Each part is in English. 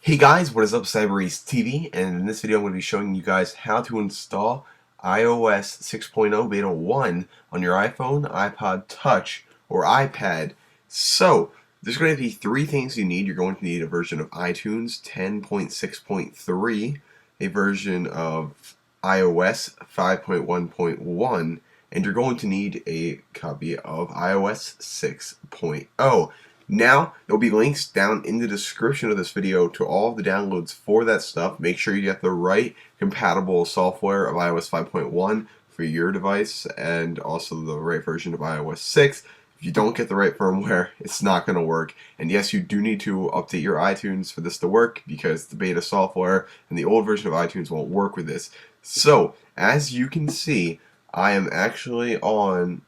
Hey guys, what is up? CyberAce TV, and in this video I'm going to be showing you guys how to install iOS 6.0 Beta 1 on your iPhone, iPod Touch, or iPad. So, there's going to be three things you need. You're going to need a version of iTunes 10.6.3, a version of iOS 5.1.1, and you're going to need a copy of iOS 6.0. Now, there'll be links down in the description of this video to all of the downloads for that stuff. Make sure you get the right compatible software of iOS 5.1 for your device and also the right version of iOS 6. If you don't get the right firmware, it's not going to work. And yes, you do need to update your iTunes for this to work because the beta software and the old version of iTunes won't work with this. So, as you can see, I am actually on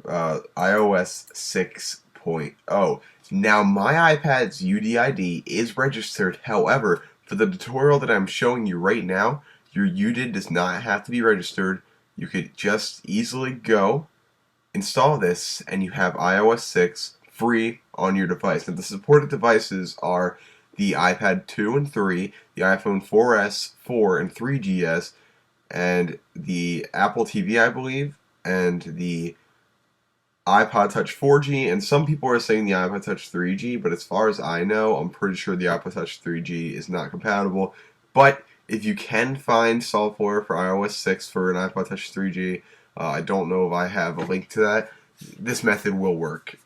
iOS 6.0. Now my iPad's UDID is registered. However, for the tutorial that I'm showing you right now, your UDID does not have to be registered. You could just easily go install this and you have iOS 6 free on your device. Now the supported devices are the iPad 2 and 3, the iPhone 4S, 4, and 3GS, and the Apple TV, I believe, and the iPod Touch 4G, and some people are saying the iPod Touch 3G, but as far as I know, I'm pretty sure the iPod Touch 3G is not compatible. But if you can find software for iOS 6 for an iPod Touch 3G, I don't know if I have a link to that. This method will work,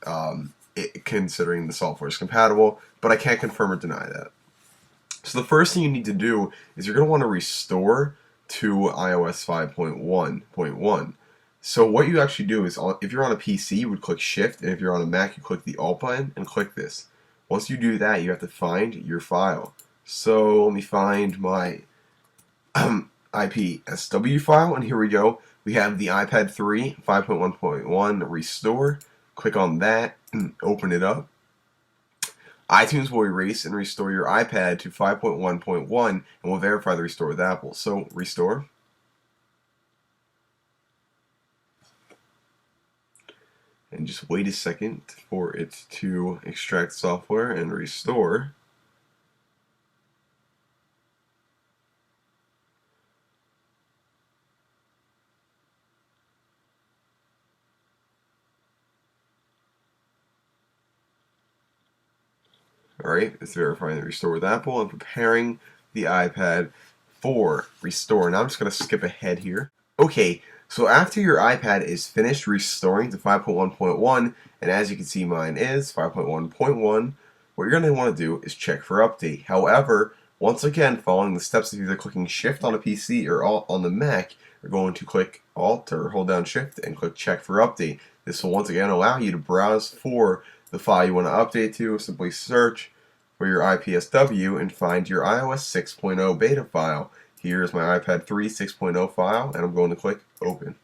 considering the software is compatible, but I can't confirm or deny that. So the first thing you need to do is you're going to want to restore to iOS 5.1.1. So what you actually do is, if you're on a PC, you would click Shift, and if you're on a Mac, you click the Alt button and click this. Once you do that, you have to find your file. So let me find my IPSW file, and here we go. We have the iPad 3 5.1.1 restore. Click on that, open it up. iTunes will erase and restore your iPad to 5.1.1 and will verify the restore with Apple. So restore. And just wait a second for it to extract software and restore. Alright, it's verifying the restore with Apple and preparing the iPad for restore. Now I'm just going to skip ahead here. Okay, so after your iPad is finished restoring to 5.1.1, and as you can see mine is 5.1.1, what you're going to want to do is check for update. However, once again, following the steps of either clicking Shift on a PC or Alt on the Mac, you're going to click Alt or hold down Shift and click check for update. This will once again allow you to browse for the file you want to update to. Simply search for your IPSW and find your iOS 6.0 beta file. Here's my iPad 3 6.0 file, and I'm going to click Open.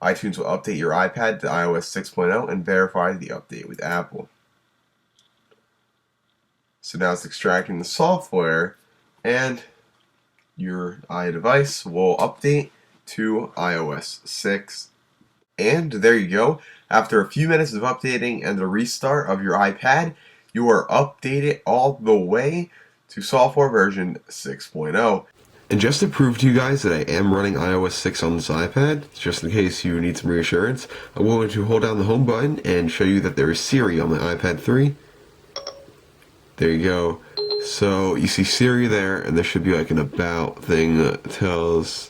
iTunes will update your iPad to iOS 6.0 and verify the update with Apple. So now it's extracting the software, and your iDevice will update to iOS 6. And there you go. After a few minutes of updating and the restart of your iPad, you are updated all the way to software version 6.0. And just to prove to you guys that I am running iOS 6 on this iPad, just in case you need some reassurance, I'm going to hold down the home button and show you that there is Siri on my iPad 3. There you go. So you see Siri there, and there should be like an about thing that tells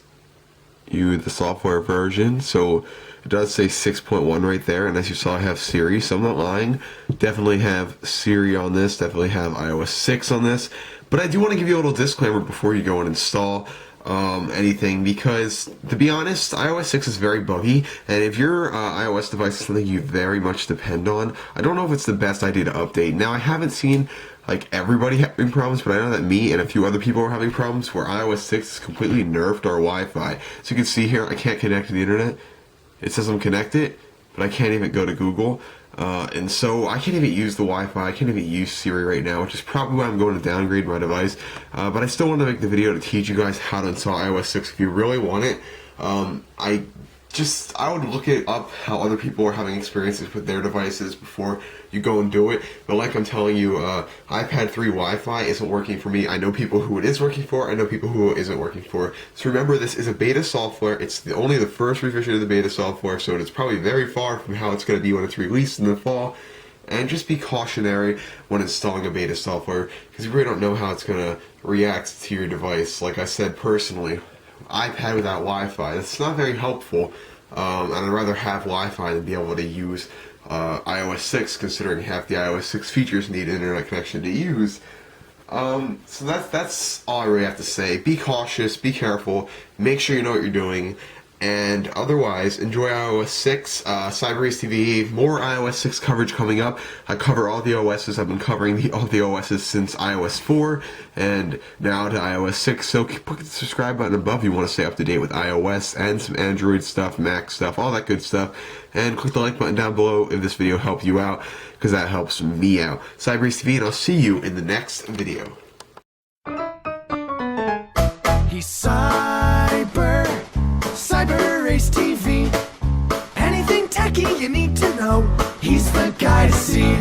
you the software version. So it does say 6.1 right there, and as you saw, I have Siri, so I'm not lying. Definitely have Siri on this, definitely have iOS 6 on this. But I do want to give you a little disclaimer before you go and install anything, because to be honest, iOS 6 is very buggy, and if your iOS device is something you very much depend on, I don't know if it's the best idea to update. Now, I haven't seen like everybody having problems, but I know that me and a few other people are having problems where iOS 6 is completely nerfed our Wi-Fi. So you can see here, I can't connect to the internet. It says I'm connected, but I can't even go to Google. And so I can't even use the Wi-Fi, I can't even use Siri right now, which is probably why I'm going to downgrade my device. But I still want to make the video to teach you guys how to install iOS 6 if you really want it. I I would look it up how other people are having experiences with their devices before you go and do it. But like I'm telling you, iPad 3 Wi-Fi isn't working for me. I know people who it is working for. I know people who it isn't working for. So remember, this is a beta software. It's only the first revision of the beta software, so it's probably very far from how it's going to be when it's released in the fall. And just be cautionary when installing a beta software, because you really don't know how it's going to react to your device. Like I said, personally, iPad without Wi-Fi, that's not very helpful. And I'd rather have Wi-Fi than be able to use iOS 6, considering half the iOS 6 features need an internet connection to use. So that's all I really have to say. Be cautious, be careful, make sure you know what you're doing, and otherwise, enjoy iOS 6, Cyber TV, more iOS 6 coverage coming up. I cover all the OSs. I've been covering all the OSs since iOS 4, and now to iOS 6, so click the subscribe button above if you want to stay up to date with iOS and some Android stuff, Mac stuff, all that good stuff, and click the like button down below if this video helped you out, because that helps me out. Cyber TV, and I'll see you in the next video. He's Cyber Race TV. Anything techie you need to know, he's the guy to see.